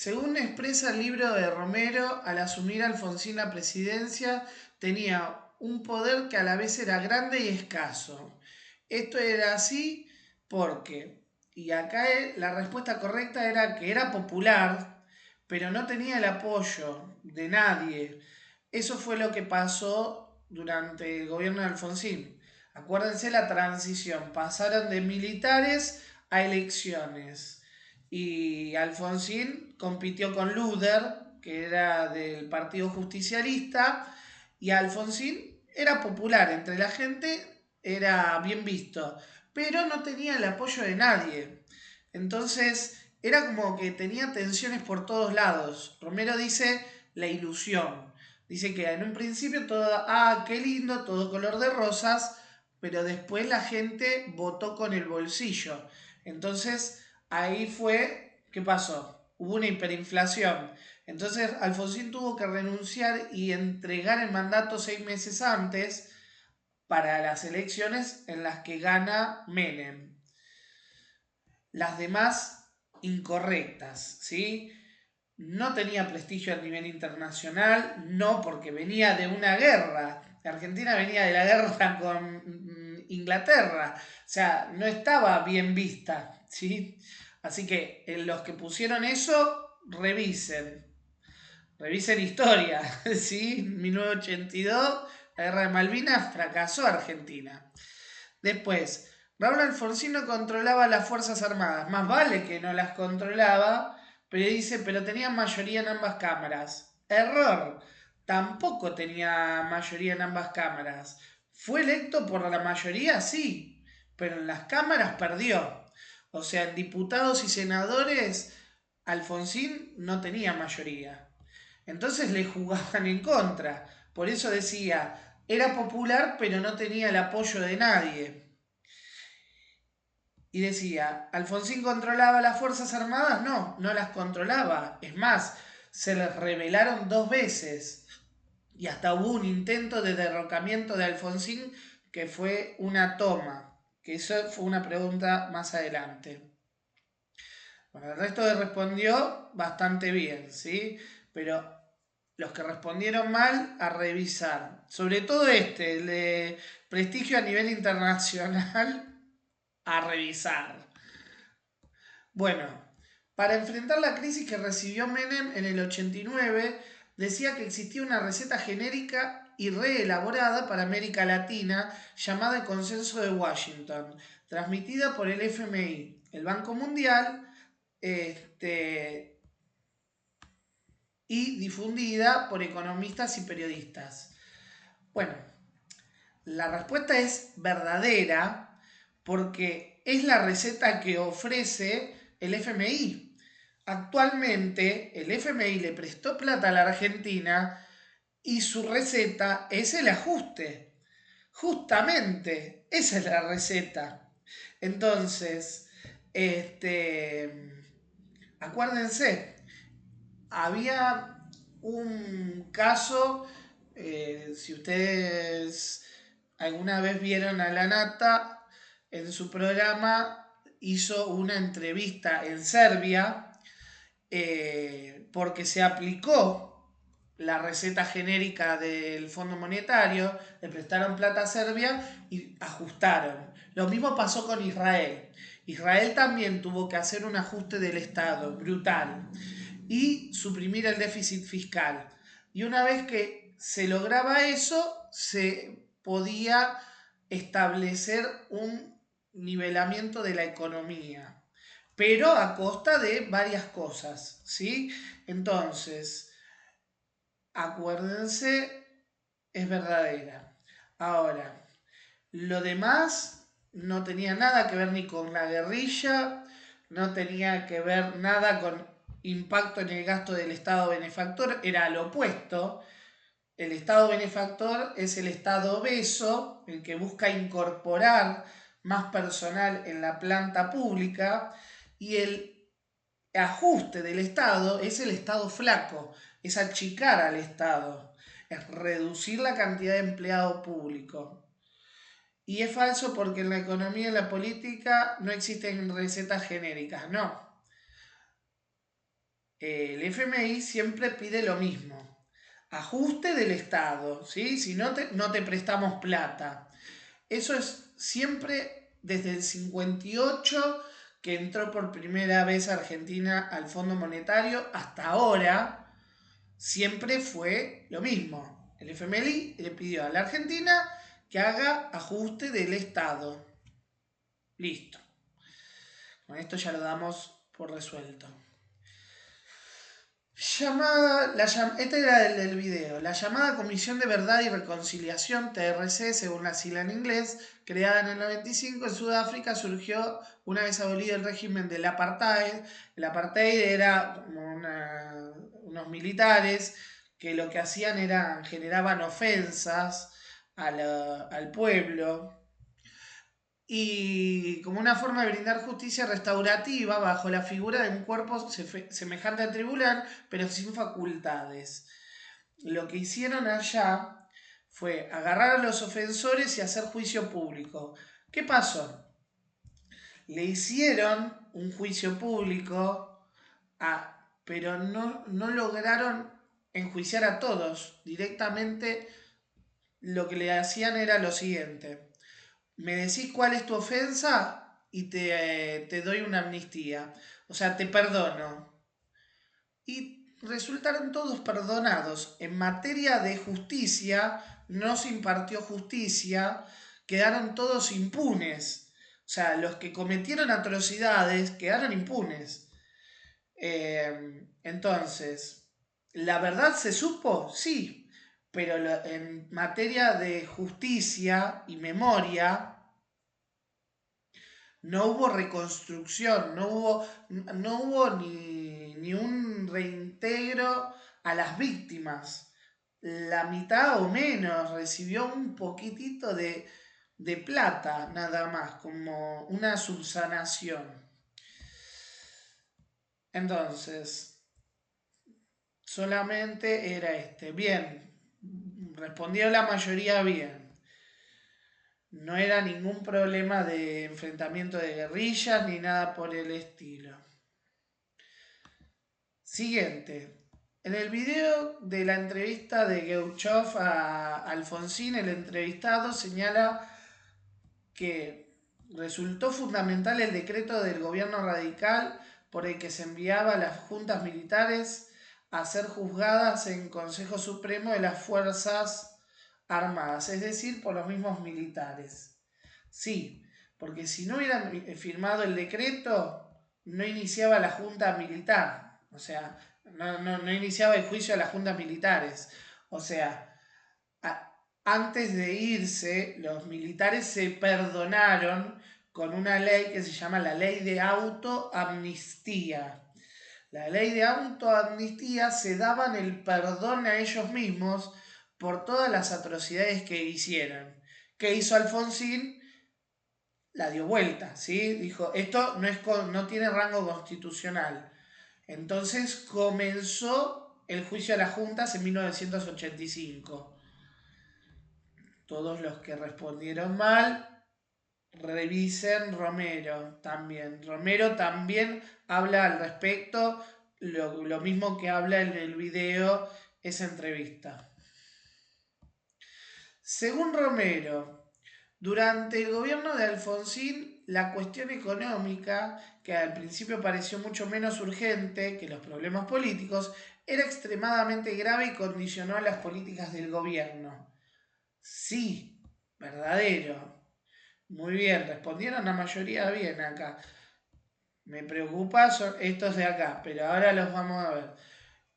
Según expresa el libro de Romero, al asumir Alfonsín la presidencia, tenía un poder que a la vez era grande y escaso. Esto era así porque, y acá la respuesta correcta era que era popular, pero no tenía el apoyo de nadie. Eso fue lo que pasó durante el gobierno de Alfonsín. Acuérdense la transición, pasaron de militares a elecciones. Y Alfonsín compitió con Luder, que era del Partido Justicialista, y Alfonsín era popular entre la gente, era bien visto, pero no tenía el apoyo de nadie. Entonces era como que tenía tensiones por todos lados. Romero dice la ilusión. Dice que en un principio todo, qué lindo, todo color de rosas, pero después la gente votó con el bolsillo. Entonces ahí fue, ¿qué pasó? Hubo una hiperinflación. Entonces Alfonsín tuvo que renunciar y entregar el mandato 6 meses antes para las elecciones en las que gana Menem. Las demás incorrectas, ¿sí? No tenía prestigio a nivel internacional, no porque venía de una guerra. Argentina venía de la guerra con Inglaterra, o sea, no estaba bien vista, ¿sí? Así que los que pusieron eso, revisen historia, ¿sí? 1982, la guerra de Malvinas, fracasó Argentina. Después, Raúl Alfonsín no controlaba las Fuerzas Armadas, más vale que no las controlaba, pero dice, pero tenía mayoría en ambas cámaras. Error, tampoco tenía mayoría en ambas cámaras. Fue electo por la mayoría, sí, pero en las cámaras perdió. O sea, en diputados y senadores, Alfonsín no tenía mayoría. Entonces le jugaban en contra. Por eso decía, era popular, pero no tenía el apoyo de nadie. Y decía, ¿Alfonsín controlaba las Fuerzas Armadas? No, no las controlaba. Es más, se les rebelaron 2 veces. Y hasta hubo un intento de derrocamiento de Alfonsín que fue una toma. Que eso fue una pregunta más adelante. Bueno, el resto respondió bastante bien, ¿sí? Pero los que respondieron mal, a revisar. Sobre todo este, el de prestigio a nivel internacional, a revisar. Bueno, para enfrentar la crisis que recibió Menem en el 89, decía que existía una receta genérica y reelaborada para América Latina llamada el Consenso de Washington, transmitida por el FMI, el Banco Mundial, y difundida por economistas y periodistas. Bueno, la respuesta es verdadera porque es la receta que ofrece el FMI. Actualmente el FMI le prestó plata a la Argentina y su receta es el ajuste. Justamente, esa es la receta. Entonces, acuérdense, había un caso, si ustedes alguna vez vieron a La Nata, en su programa hizo una entrevista en Serbia porque se aplicó la receta genérica del Fondo Monetario, le prestaron plata a Serbia y ajustaron. Lo mismo pasó con Israel. Israel también tuvo que hacer un ajuste del Estado brutal y suprimir el déficit fiscal. Y una vez que se lograba eso, se podía establecer un nivelamiento de la economía, pero a costa de varias cosas, ¿sí? Entonces, acuérdense, es verdadera. Ahora, lo demás no tenía nada que ver ni con la guerrilla, no tenía que ver nada con impacto en el gasto del Estado benefactor, era lo opuesto. El Estado benefactor es el Estado obeso, el que busca incorporar más personal en la planta pública, y el ajuste del Estado es el Estado flaco, es achicar al Estado, es reducir la cantidad de empleado público. Y es falso porque en la economía y la política no existen recetas genéricas, no. el FMI siempre pide lo mismo. Ajuste del Estado, ¿sí? Si no te prestamos plata. Eso es siempre desde el 58 que entró por primera vez Argentina al Fondo Monetario hasta ahora, siempre fue lo mismo. El FMI le pidió a la Argentina que haga ajuste del Estado. Listo. Con esto ya lo damos por resuelto. Este era el del video. La llamada Comisión de Verdad y Reconciliación, TRC, según la sigla en inglés, creada en el 95 en Sudáfrica, surgió una vez abolido el régimen del apartheid. El apartheid era como unos militares que lo que hacían era generaban ofensas al pueblo, y como una forma de brindar justicia restaurativa bajo la figura de un cuerpo semejante al tribunal, pero sin facultades. Lo que hicieron allá fue agarrar a los ofensores y hacer juicio público. ¿Qué pasó? Le hicieron un juicio público, pero no lograron enjuiciar a todos. Directamente lo que le hacían era lo siguiente: me decís cuál es tu ofensa y te doy una amnistía. O sea, te perdono. Y resultaron todos perdonados. En materia de justicia, no se impartió justicia, quedaron todos impunes. O sea, los que cometieron atrocidades quedaron impunes. Entonces, ¿la verdad se supo? Sí, pero en materia de justicia y memoria, no hubo reconstrucción, no hubo ni un reintegro a las víctimas. La mitad o menos recibió un poquitito de plata, nada más, como una subsanación. Entonces, solamente era este. Bien, respondió la mayoría bien. No era ningún problema de enfrentamiento de guerrillas ni nada por el estilo. Siguiente. En el video de la entrevista de Geuchov a Alfonsín, el entrevistado señala que resultó fundamental el decreto del gobierno radical por el que se enviaba a las juntas militares a ser juzgadas en Consejo Supremo de las Fuerzas Armadas, es decir, por los mismos militares. Sí, porque si no hubieran firmado el decreto, no iniciaba la junta militar. O sea, no iniciaba el juicio a las juntas militares. O sea, antes de irse, los militares se perdonaron con una ley que se llama la ley de autoamnistía. La ley de autoamnistía se daban el perdón a ellos mismos por todas las atrocidades que hicieron. ¿Qué hizo Alfonsín? La dio vuelta, ¿sí? Dijo, esto no tiene rango constitucional. Entonces comenzó el juicio a las juntas en 1985. Todos los que respondieron mal, revisen Romero también. Romero también habla al respecto, lo mismo que habla en el video esa entrevista. Según Romero, durante el gobierno de Alfonsín, la cuestión económica, que al principio pareció mucho menos urgente que los problemas políticos, era extremadamente grave y condicionó las políticas del gobierno. Sí, verdadero. Muy bien, respondieron la mayoría bien acá. Me preocupa son estos de acá, pero ahora los vamos a ver.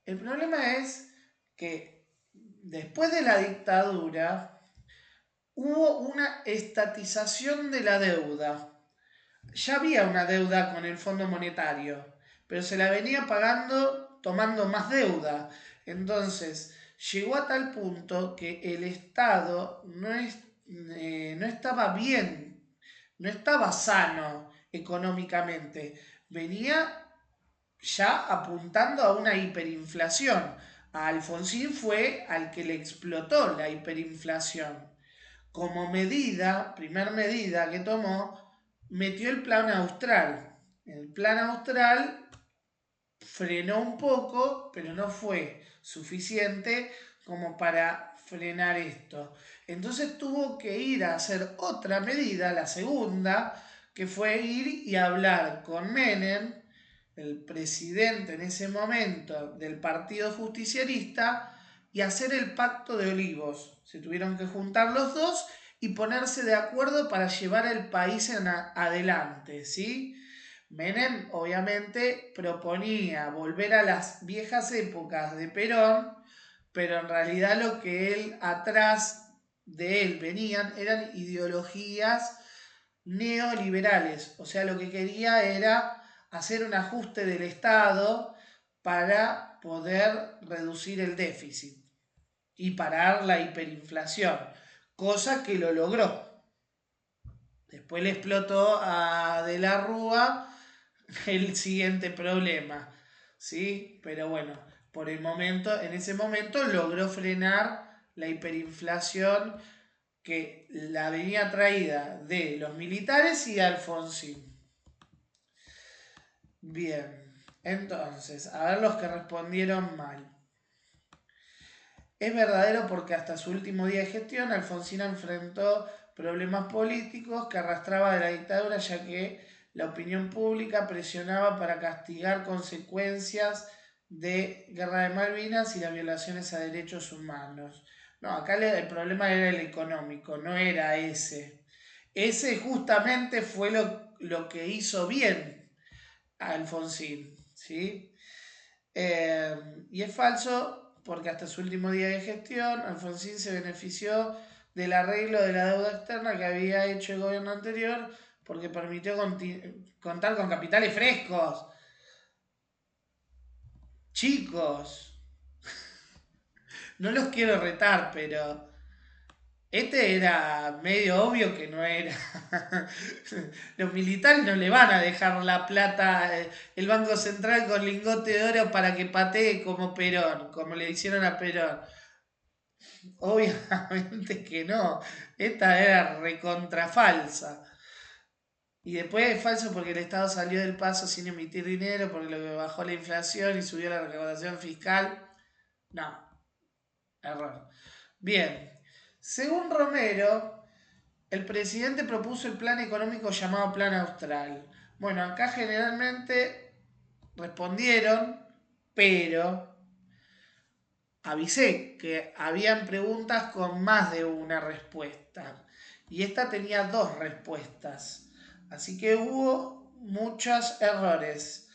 El problema es que después de la dictadura hubo una estatización de la deuda. Ya había una deuda con el Fondo Monetario, pero se la venía pagando tomando más deuda. Entonces, llegó a tal punto que el Estado no estaba bien, no estaba sano económicamente. Venía ya apuntando a una hiperinflación. A Alfonsín fue al que le explotó la hiperinflación. Como medida, primer medida que tomó, metió el plan austral. El plan austral frenó un poco, pero no fue suficiente como para frenar esto. Entonces tuvo que ir a hacer otra medida, la segunda, que fue ir y hablar con Menem, el presidente en ese momento del Partido Justicialista, y hacer el Pacto de Olivos. Se tuvieron que juntar los dos y ponerse de acuerdo para llevar el país adelante, ¿sí? Menem obviamente proponía volver a las viejas épocas de Perón, pero en realidad lo que él atrás de él venían eran ideologías neoliberales, o sea, lo que quería era hacer un ajuste del Estado para poder reducir el déficit y parar la hiperinflación, cosa que lo logró. Después le explotó a De la Rúa el siguiente problema, ¿sí? Pero bueno, por el momento, en ese momento logró frenar la hiperinflación que la venía traída de los militares y de Alfonsín. Bien, entonces, a ver los que respondieron mal. Es verdadero porque hasta su último día de gestión Alfonsín enfrentó problemas políticos que arrastraba de la dictadura, ya que la opinión pública presionaba para castigar consecuencias de Guerra de Malvinas y las violaciones a derechos humanos. No, acá el problema era el económico, no era ese. Ese justamente fue lo que hizo bien a Alfonsín, ¿sí? Y es falso porque hasta su último día de gestión, Alfonsín se benefició del arreglo de la deuda externa que había hecho el gobierno anterior porque permitió contar con capitales frescos. Chicos, no los quiero retar, pero este era medio obvio que no era. Los militares no le van a dejar la plata, el Banco Central con lingote de oro para que patee como Perón, como le hicieron a Perón. Obviamente que no. Esta era recontra falsa. Y después es falso porque el Estado salió del paso sin emitir dinero, porque lo que bajó la inflación y subió la recaudación fiscal. No, error. Bien, según Romero, el presidente propuso el plan económico llamado Plan Austral. Bueno, acá generalmente respondieron, pero avisé que habían preguntas con más de una respuesta. Y esta tenía dos respuestas. Así que hubo muchos errores.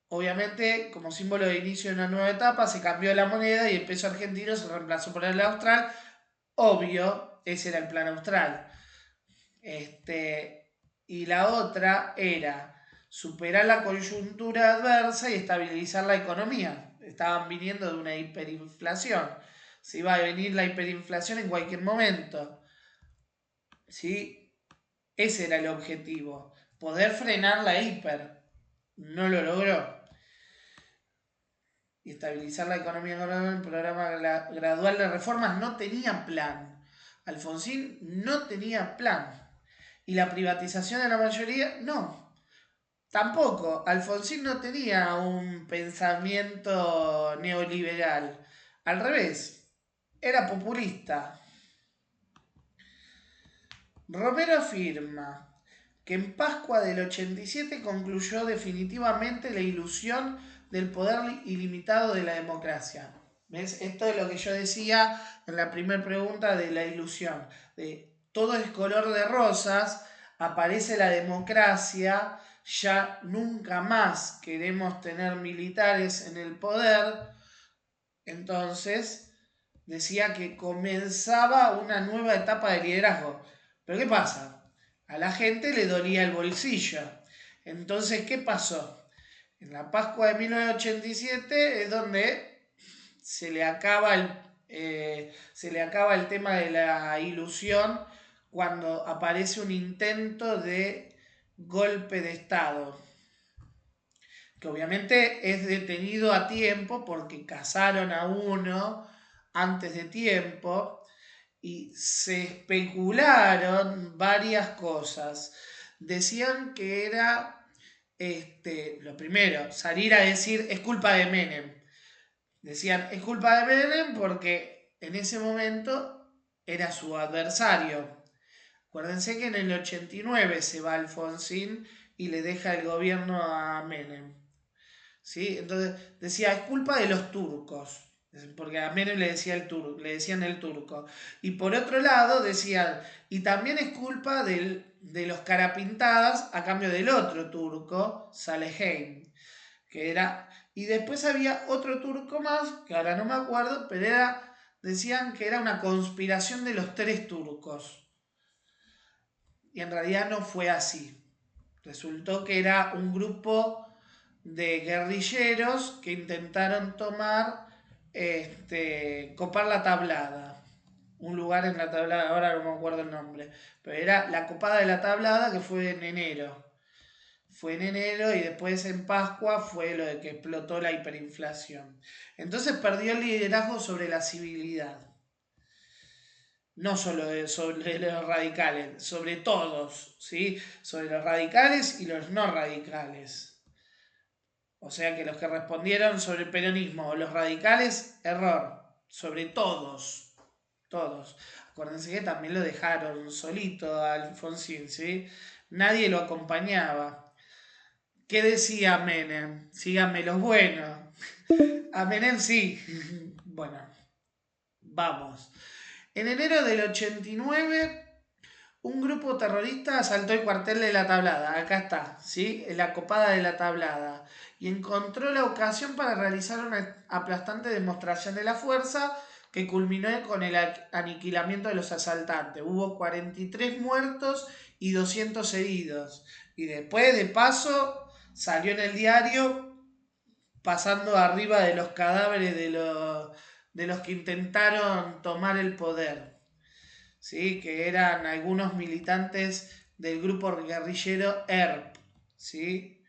Obviamente, como símbolo de inicio de una nueva etapa, se cambió la moneda y el peso argentino se reemplazó por el austral. Obvio, ese era el plan austral. Y la otra era superar la coyuntura adversa y estabilizar la economía. Estaban viniendo de una hiperinflación. Se iba a venir la hiperinflación en cualquier momento. ¿Sí? Ese era el objetivo. Poder frenar la hiper. No lo logró. Y estabilizar la economía con el programa gradual de reformas no tenía plan. Alfonsín no tenía plan. Y la privatización de la mayoría, no. Tampoco. Alfonsín no tenía un pensamiento neoliberal. Al revés, era populista. Romero afirma que en Pascua del 87 concluyó definitivamente la ilusión del poder ilimitado de la democracia. ¿Ves? Esto es lo que yo decía en la primera pregunta de la ilusión. De todo es color de rosas, aparece la democracia, ya nunca más queremos tener militares en el poder. Entonces decía que comenzaba una nueva etapa de liderazgo. Pero ¿qué pasa? A la gente le dolía el bolsillo. Entonces, ¿qué pasó? En la Pascua de 1987 es donde se le acaba el tema de la ilusión cuando aparece un intento de golpe de Estado, que obviamente es detenido a tiempo porque cazaron a uno antes de tiempo y se especularon varias cosas. Decían que era lo primero, salir a decir es culpa de Menem. Decían es culpa de Menem porque en ese momento era su adversario. Acuérdense que en el 89 se va Alfonsín y le deja el gobierno a Menem. ¿Sí? Entonces decía, es culpa de los turcos, porque a Menem le decían el turco. Y por otro lado decían, y también es culpa de los carapintadas a cambio del otro turco, Saleheim, que era... Y después había otro turco más, que ahora no me acuerdo, pero decían que era una conspiración de los tres turcos. Y en realidad no fue así. Resultó que era un grupo de guerrilleros que intentaron copar la tablada. Un lugar en la tablada, ahora no me acuerdo el nombre, pero era la copada de la tablada que fue en enero. Fue en enero y después en Pascua fue lo de que explotó la hiperinflación. Entonces perdió el liderazgo sobre la civilidad. No solo sobre los radicales, sobre todos, ¿sí? Sobre los radicales y los no radicales. O sea que los que respondieron sobre el peronismo o los radicales, error. Sobre todos. Todos. Acuérdense que también lo dejaron solito a Alfonsín, ¿sí? Nadie lo acompañaba. ¿Qué decía Menem? Síganme los buenos. A Menem sí. Bueno, vamos. En enero del 89, un grupo terrorista asaltó el cuartel de la Tablada, acá está, ¿sí? La copada de la Tablada, y encontró la ocasión para realizar una aplastante demostración de la fuerza que culminó con el aniquilamiento de los asaltantes. Hubo 43 muertos y 200 heridos. Y después, de paso, salió en el diario pasando arriba de los cadáveres de los que intentaron tomar el poder. ¿Sí? Que eran algunos militantes del grupo guerrillero ERP. ¿Sí?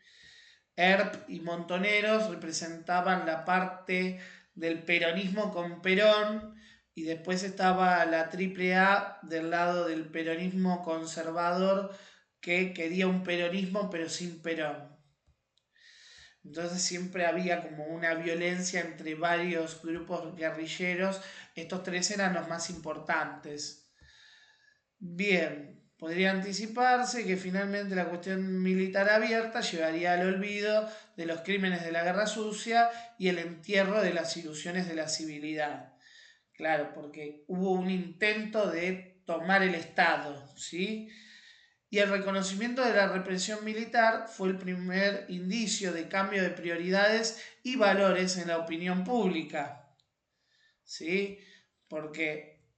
ERP y Montoneros representaban la parte del peronismo con Perón y después estaba la AAA del lado del peronismo conservador que quería un peronismo pero sin Perón. Entonces siempre había como una violencia entre varios grupos guerrilleros. Estos tres eran los más importantes. Bien, podría anticiparse que finalmente la cuestión militar abierta llevaría al olvido de los crímenes de la guerra sucia y el entierro de las ilusiones de la civilidad. Claro, porque hubo un intento de tomar el Estado, ¿sí? Y el reconocimiento de la represión militar fue el primer indicio de cambio de prioridades y valores en la opinión pública, ¿sí? Porque,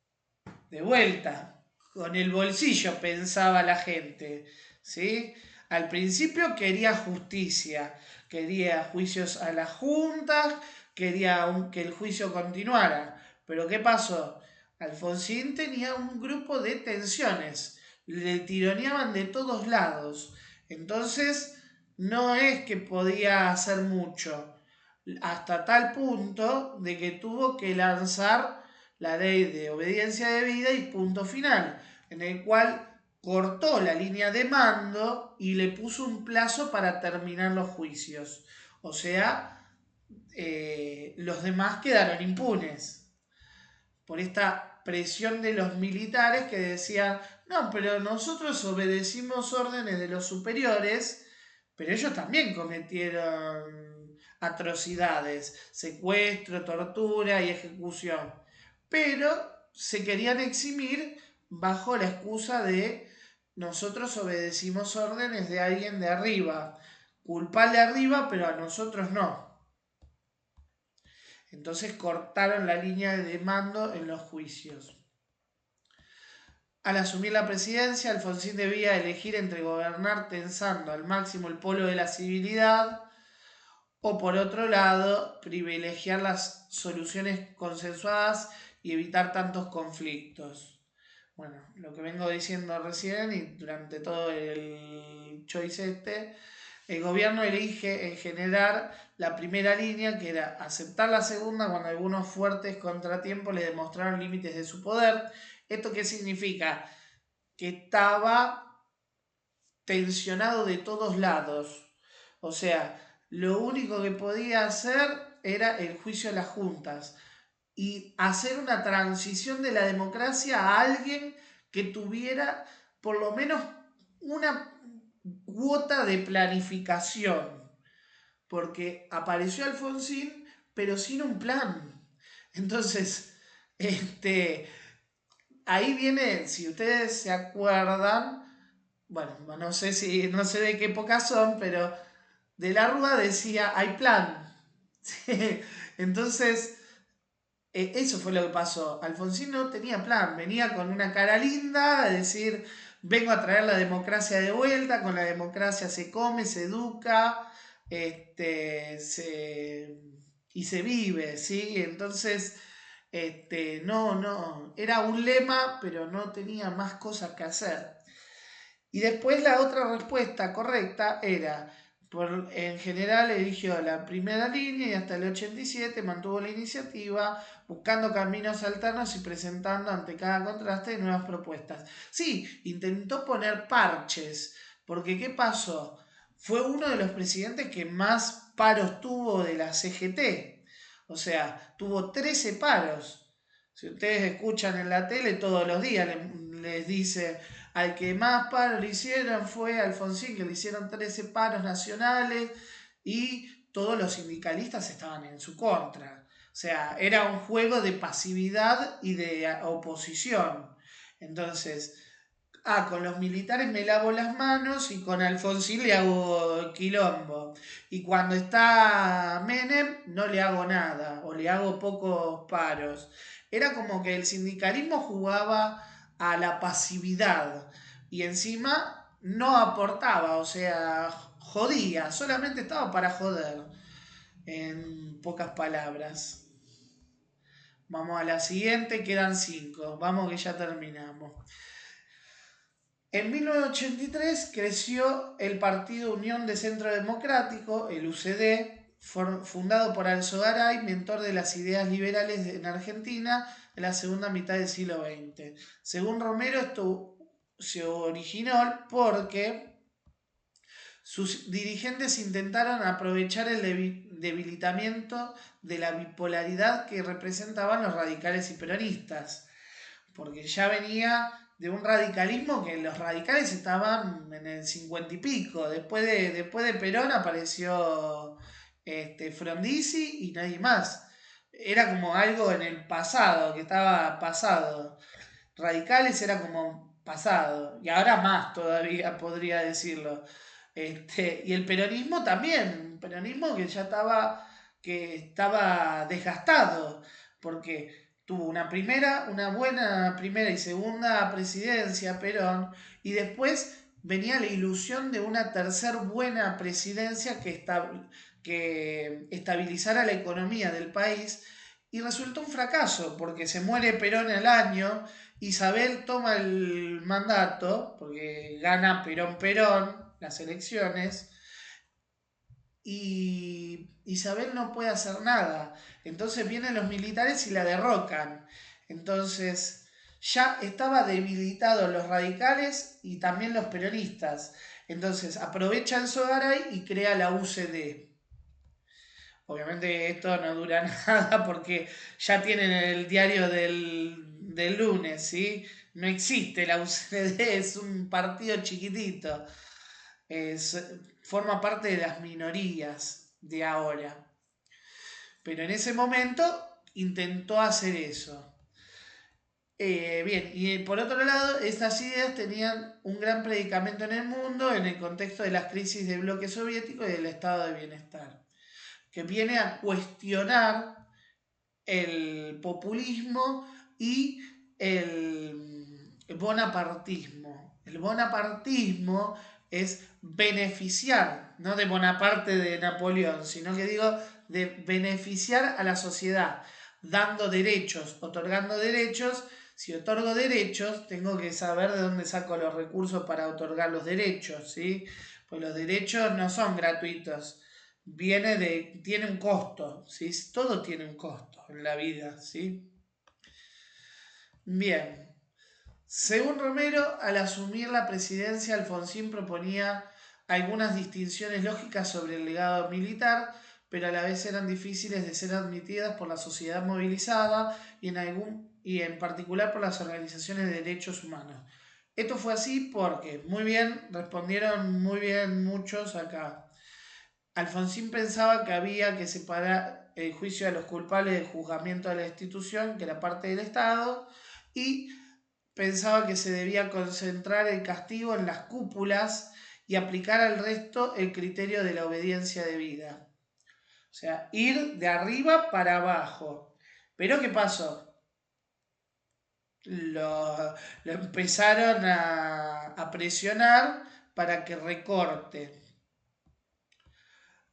de vuelta, con el bolsillo pensaba la gente, ¿sí? Al principio quería justicia, quería juicios a las juntas, quería que el juicio continuara. Pero ¿qué pasó? Alfonsín tenía un grupo de tensiones, le tironeaban de todos lados. Entonces, no es que podía hacer mucho, hasta tal punto de que tuvo que lanzar la ley de obediencia debida y punto final, en el cual cortó la línea de mando y le puso un plazo para terminar los juicios. O sea, los demás quedaron impunes por esta presión de los militares que decían, no, pero nosotros obedecimos órdenes de los superiores, pero ellos también cometieron atrocidades, secuestro, tortura y ejecución. Pero se querían eximir bajo la excusa de nosotros obedecimos órdenes de alguien de arriba. Culpable arriba, pero a nosotros no. Entonces cortaron la línea de mando en los juicios. Al asumir la presidencia, Alfonsín debía elegir entre gobernar tensando al máximo el polo de la civilidad o, por otro lado, privilegiar las soluciones consensuadas y evitar tantos conflictos. Bueno, lo que vengo diciendo recién y durante todo el choice el gobierno elige en general la primera línea, que era aceptar la segunda cuando algunos fuertes contratiempos le demostraron límites de su poder. ¿Esto qué significa? Que estaba tensionado de todos lados. O sea, lo único que podía hacer era el juicio a las juntas y hacer una transición de la democracia a alguien que tuviera por lo menos una cuota de planificación, porque apareció Alfonsín, pero sin un plan. Entonces, este, ahí viene, si ustedes se acuerdan, bueno, no sé de qué época son, pero de la Rúa decía, hay plan. Sí. Entonces, eso fue lo que pasó. Alfonsín no tenía plan, venía con una cara linda, a decir, vengo a traer la democracia de vuelta, con la democracia se come, se educa, y se vive, ¿sí? Entonces, no, era un lema, pero no tenía más cosas que hacer. Y después la otra respuesta correcta era, en general eligió la primera línea y hasta el 87 mantuvo la iniciativa, buscando caminos alternos y presentando ante cada contraste nuevas propuestas. Sí, intentó poner parches, porque ¿qué pasó? Fue uno de los presidentes que más paros tuvo de la CGT. O sea, tuvo 13 paros. Si ustedes escuchan en la tele todos los días, les dice al que más paros le hicieron fue Alfonsín, que le hicieron 13 paros nacionales y todos los sindicalistas estaban en su contra. O sea, era un juego de pasividad y de oposición. Entonces, con los militares me lavo las manos y con Alfonsín le hago quilombo. Y cuando está Menem no le hago nada o le hago pocos paros. Era como que el sindicalismo jugaba a la pasividad y encima no aportaba, o sea, jodía, solamente estaba para joder, en pocas palabras. Vamos a la siguiente, quedan 5, vamos que ya terminamos. En 1983 creció el Partido Unión de Centro Democrático, el UCD, fundado por Alzogaray, mentor de las ideas liberales en Argentina en la segunda mitad del siglo XX. Según Romero, esto se originó porque sus dirigentes intentaron aprovechar el debilitamiento de la bipolaridad que representaban los radicales y peronistas, porque ya venía de un radicalismo que los radicales estaban en el 50 y pico. Después de Perón apareció Frondizi y nadie más. Era como algo en el pasado, que estaba pasado. Radicales era como pasado. Y ahora más todavía podría decirlo. Y el peronismo también. Un peronismo que estaba desgastado. Porque tuvo una buena primera y segunda presidencia, Perón, y después venía la ilusión de una tercera buena presidencia que estabilizara la economía del país, y resultó un fracaso, porque se muere Perón al año, Isabel toma el mandato, porque gana Perón las elecciones, y Isabel no puede hacer nada. Entonces vienen los militares y la derrocan. Entonces ya estaba debilitados los radicales y también los peronistas. Entonces aprovecha el Sogaray y crea la UCD. Obviamente esto no dura nada porque ya tienen el diario del lunes, ¿sí? No existe la UCD, es un partido chiquitito. Es, forma parte de las minorías de ahora. Pero en ese momento intentó hacer eso. Bien, y por otro lado, estas ideas tenían un gran predicamento en el mundo en el contexto de las crisis del bloque soviético y del estado de bienestar, que viene a cuestionar el populismo y el bonapartismo. El bonapartismo es beneficiar, no de Bonaparte de Napoleón, sino que digo de beneficiar a la sociedad, dando derechos, otorgando derechos. Si otorgo derechos, tengo que saber de dónde saco los recursos para otorgar los derechos, ¿sí? Pues los derechos no son gratuitos, tiene un costo, ¿sí? Todo tiene un costo en la vida, ¿sí? Bien, según Romero, al asumir la presidencia, Alfonsín proponía algunas distinciones lógicas sobre el legado militar, pero a la vez eran difíciles de ser admitidas por la sociedad movilizada y en particular por las organizaciones de derechos humanos. Esto fue así porque, muy bien, respondieron muy bien muchos acá. Alfonsín pensaba que había que separar el juicio de los culpables del juzgamiento de la institución, que era parte del Estado, y pensaba que se debía concentrar el castigo en las cúpulas y aplicar al resto el criterio de la obediencia debida. O sea, ir de arriba para abajo. Pero ¿qué pasó? Lo empezaron a presionar para que recorte.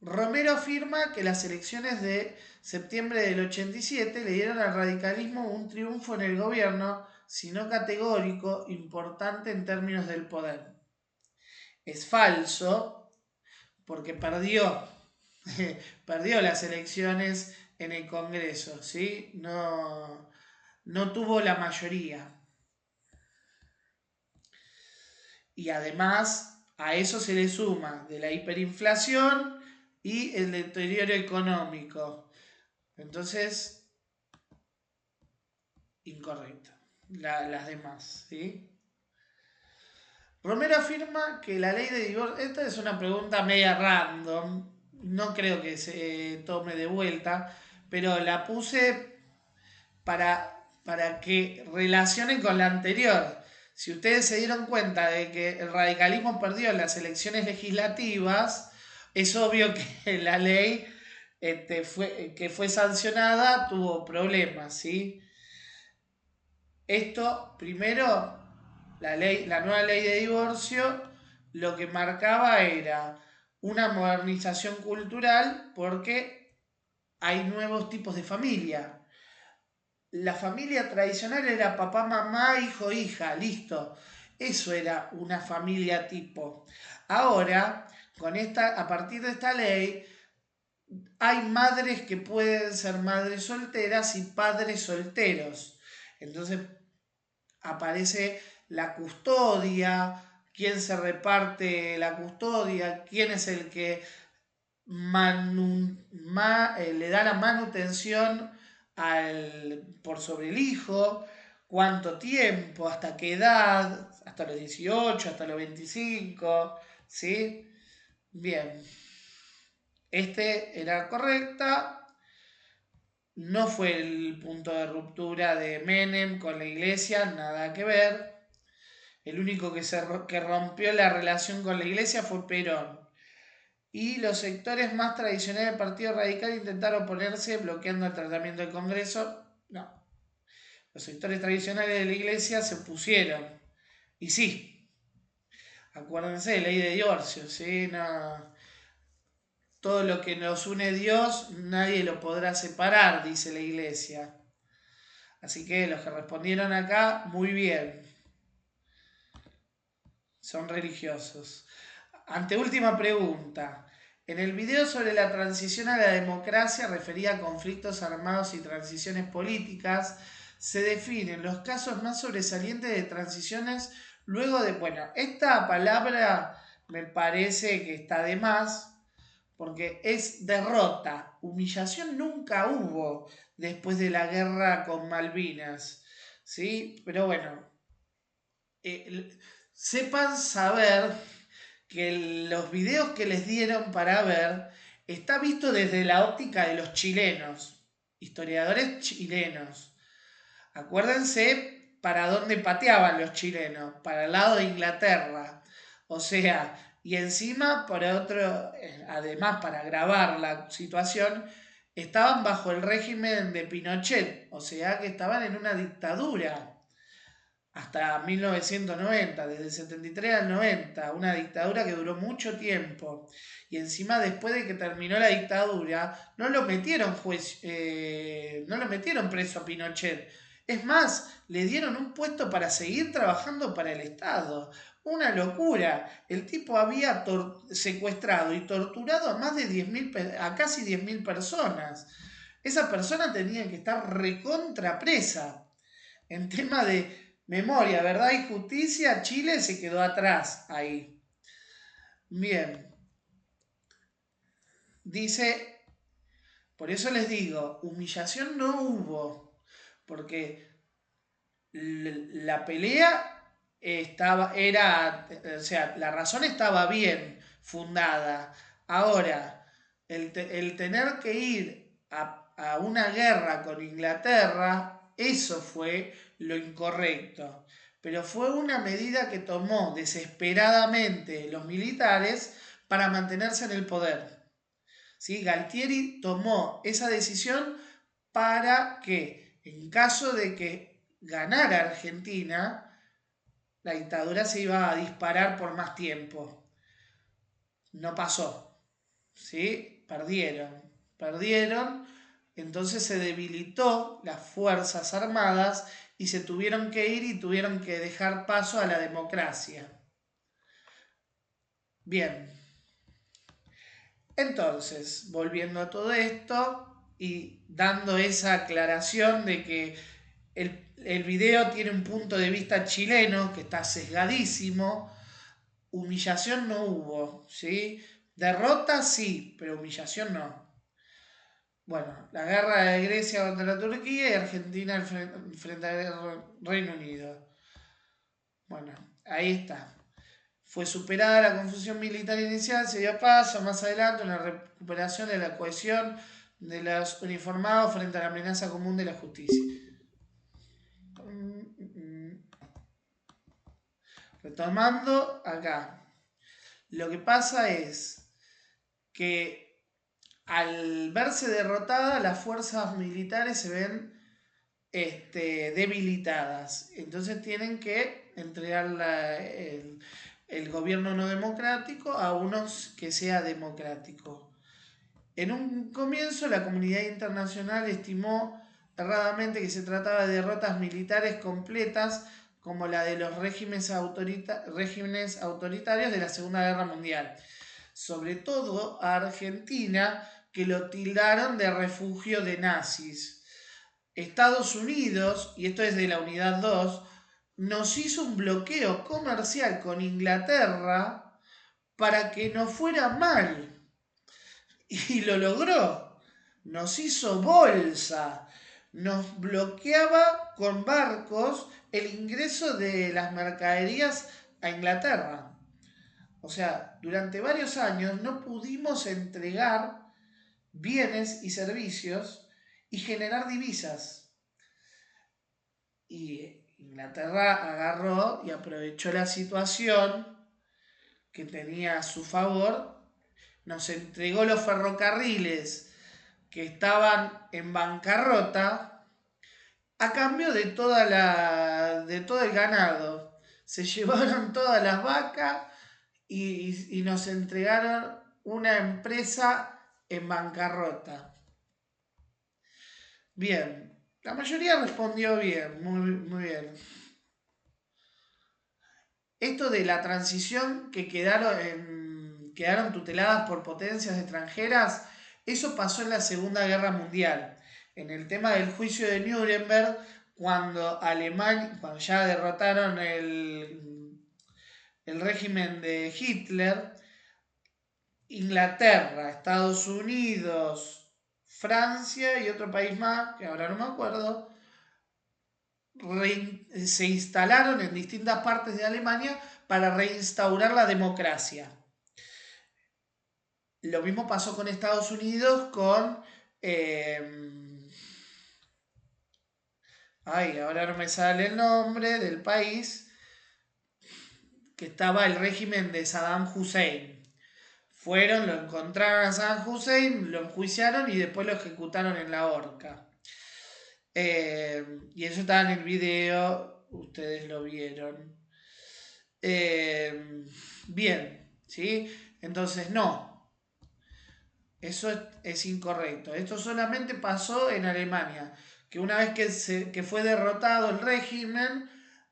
Romero afirma que las elecciones de septiembre del 87 le dieron al radicalismo un triunfo en el gobierno, si no categórico, importante en términos del poder. Es falso porque perdió las elecciones en el Congreso, ¿sí? No tuvo la mayoría. Y además a eso se le suma de la hiperinflación y el deterioro económico. Entonces, incorrecto. Las demás, ¿sí? Romero afirma que la ley de divorcio... Esta es una pregunta media random. No creo que se tome de vuelta, pero la puse para que relacionen con la anterior. Si ustedes se dieron cuenta de que el radicalismo perdió en las elecciones legislativas, es obvio que la ley que fue sancionada tuvo problemas, ¿sí? Esto, primero, la nueva ley de divorcio lo que marcaba era una modernización cultural porque hay nuevos tipos de familia. La familia tradicional era papá, mamá, hijo, hija, listo. Eso era una familia tipo. Ahora, a partir de esta ley, hay madres que pueden ser madres solteras y padres solteros. Entonces aparece la custodia, quién se reparte la custodia, quién es el que le da la manutención por sobre el hijo, cuánto tiempo, hasta qué edad, hasta los 18, hasta los 25, ¿sí? Bien, era correcta, no fue el punto de ruptura de Menem con la iglesia, nada que ver. El único que rompió la relación con la iglesia fue Perón. Y los sectores más tradicionales del Partido Radical intentaron oponerse bloqueando el tratamiento del Congreso. No. Los sectores tradicionales de la iglesia se opusieron. Y sí, acuérdense de ley de divorcio, ¿sí? No, todo lo que nos une Dios, nadie lo podrá separar, dice la iglesia. Así que los que respondieron acá, muy bien. Son religiosos. Anteúltima pregunta. En el video sobre la transición a la democracia referida a conflictos armados y transiciones políticas, se definen los casos más sobresalientes de transiciones luego de... Bueno, esta palabra me parece que está de más porque es derrota. Humillación nunca hubo después de la guerra con Malvinas. ¿Sí? Pero bueno, sepan saber que los videos que les dieron para ver está visto desde la óptica de los chilenos, historiadores chilenos. Acuérdense para dónde pateaban los chilenos, para el lado de Inglaterra. O sea, y encima, por otro, además para agravar la situación, estaban bajo el régimen de Pinochet, o sea que estaban en una dictadura hasta 1990, desde el 73 al 90, una dictadura que duró mucho tiempo. Y encima después de que terminó la dictadura, no lo metieron preso a Pinochet. Es más, le dieron un puesto para seguir trabajando para el Estado. Una locura. El tipo había secuestrado y torturado a más de 10.000, a casi 10.000 personas. Esa persona tenía que estar recontra presa. En tema de memoria, verdad y justicia, Chile se quedó atrás ahí. Bien, dice, por eso les digo, humillación no hubo, porque la pelea o sea, la razón estaba bien fundada. Ahora, el tener que ir a una guerra con Inglaterra, eso fue lo incorrecto. Pero fue una medida que tomó desesperadamente los militares para mantenerse en el poder. ¿Sí? Galtieri tomó esa decisión para que, en caso de que ganara Argentina, la dictadura se iba a disparar por más tiempo. No pasó, ¿sí? Perdieron, entonces se debilitó las Fuerzas Armadas y se tuvieron que ir y tuvieron que dejar paso a la democracia. Bien, entonces, volviendo a todo esto y dando esa aclaración de que el video tiene un punto de vista chileno que está sesgadísimo, humillación no hubo, ¿sí? Derrota sí, pero humillación no. Bueno, la guerra de Grecia contra la Turquía y Argentina frente al Reino Unido. Bueno, ahí está. Fue superada la confusión militar inicial, se dio paso más adelante a una recuperación de la cohesión de los uniformados frente a la amenaza común de la justicia. Retomando acá, lo que pasa es que al verse derrotadas, las fuerzas militares se ven debilitadas. Entonces tienen que entregar el gobierno no democrático a unos que sea democrático. En un comienzo, la comunidad internacional estimó erradamente que se trataba de derrotas militares completas como la de los regímenes autoritarios de la Segunda Guerra Mundial. Sobre todo a Argentina, que lo tildaron de refugio de nazis. Estados Unidos, y esto es de la Unidad 2, nos hizo un bloqueo comercial con Inglaterra para que nos fuera mal. Y lo logró. Nos hizo bolsa. Nos bloqueaba con barcos el ingreso de las mercaderías a Inglaterra. O sea, durante varios años no pudimos entregar bienes y servicios y generar divisas. Y Inglaterra agarró y aprovechó la situación que tenía a su favor, nos entregó los ferrocarriles que estaban en bancarrota a cambio de todo el ganado. Se llevaron todas las vacas y nos entregaron una empresa en bancarrota. Bien, la mayoría respondió bien, muy bien. Esto de la transición que quedaron tuteladas por potencias extranjeras, eso pasó en la Segunda Guerra Mundial. En el tema del juicio de Nuremberg, cuando ya derrotaron el régimen de Hitler, Inglaterra, Estados Unidos, Francia y otro país más, que ahora no me acuerdo, se instalaron en distintas partes de Alemania para reinstaurar la democracia. Lo mismo pasó con Estados Unidos con... ahora no me sale el nombre del país, que estaba el régimen de Saddam Hussein. Fueron, lo encontraron a Saddam Hussein, lo enjuiciaron y después lo ejecutaron en la horca. Y eso estaba en el video, ustedes lo vieron. Bien, ¿sí? Entonces, no, eso es incorrecto. Esto solamente pasó en Alemania, que una vez que fue derrotado el régimen,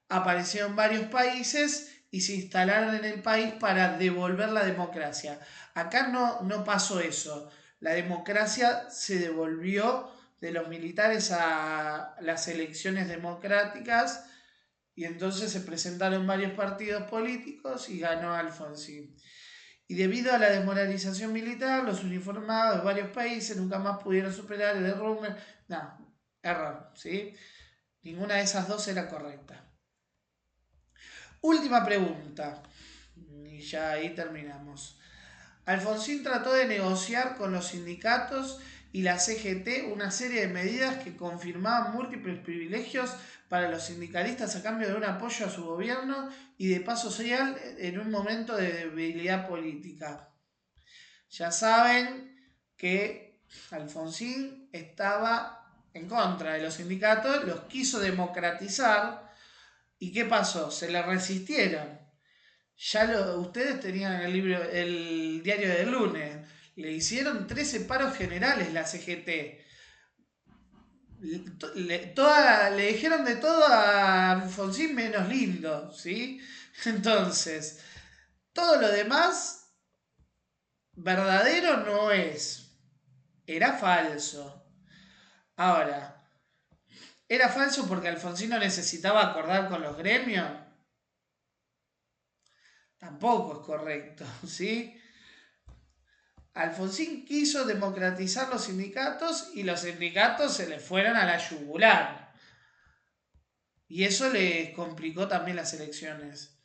aparecieron varios países y se instalaron en el país para devolver la democracia. Acá no pasó eso. La democracia se devolvió de los militares a las elecciones democráticas y entonces se presentaron varios partidos políticos y ganó Alfonsín. Y debido a la desmoralización militar, los uniformados de varios países nunca más pudieron superar el derrumbe. No, error, ¿sí? Ninguna de esas dos era correcta. Última pregunta. Y ya ahí terminamos. Alfonsín trató de negociar con los sindicatos y la CGT una serie de medidas que confirmaban múltiples privilegios para los sindicalistas a cambio de un apoyo a su gobierno y de paso social en un momento de debilidad política. Ya saben que Alfonsín estaba en contra de los sindicatos, los quiso democratizar. ¿Y qué pasó? Se le resistieron. Ustedes tenían el diario del lunes. Le hicieron 13 paros generales la CGT. Le dijeron de todo a Alfonsín menos lindo, ¿sí? Entonces, todo lo demás verdadero no es. Era falso. Ahora, ¿era falso porque Alfonsín no necesitaba acordar con los gremios? Tampoco es correcto, ¿sí? Alfonsín quiso democratizar los sindicatos y los sindicatos se le fueron a la yugular. Y eso le complicó también las elecciones.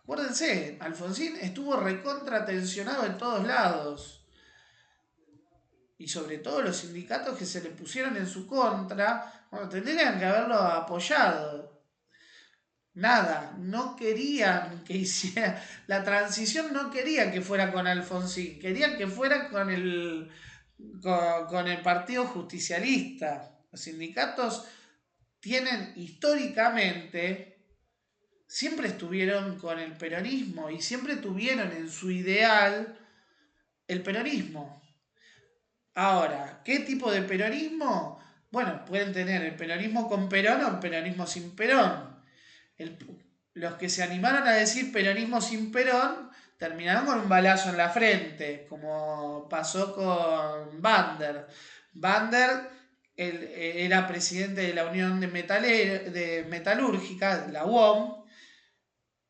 Acuérdense, Alfonsín estuvo recontratensionado en todos lados. Y sobre todo los sindicatos que se le pusieron en su contra, bueno, tendrían que haberlo apoyado. Nada, no querían que hiciera. La transición no quería que fuera con Alfonsín, querían que fuera con el Partido Justicialista. Los sindicatos tienen históricamente, siempre estuvieron con el peronismo y siempre tuvieron en su ideal el peronismo. Ahora, ¿qué tipo de peronismo? Bueno, pueden tener el peronismo con Perón o el peronismo sin Perón. El, los que se animaron a decir peronismo sin Perón terminaron con un balazo en la frente, como pasó con Bander. Bander era presidente de la Unión de Metalúrgica, la UOM,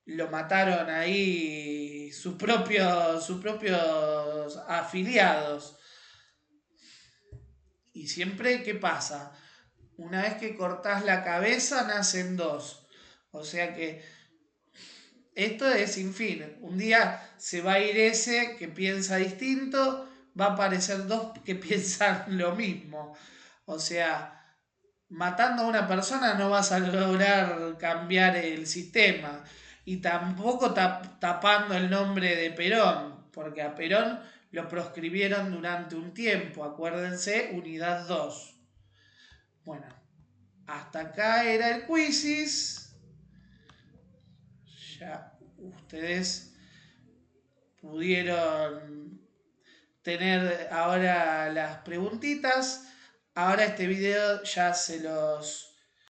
lo mataron ahí sus propios afiliados. Y siempre, ¿qué pasa? Una vez que cortás la cabeza, nacen dos. O sea que esto es sin fin. Un día se va a ir ese que piensa distinto, va a aparecer dos que piensan lo mismo. O sea, matando a una persona no vas a lograr cambiar el sistema. Y tampoco tapando el nombre de Perón, porque a Perón lo proscribieron durante un tiempo. Acuérdense, unidad 2. Bueno, hasta acá era el quizzes. Ya ustedes pudieron tener ahora las preguntitas. Ahora este video ya se los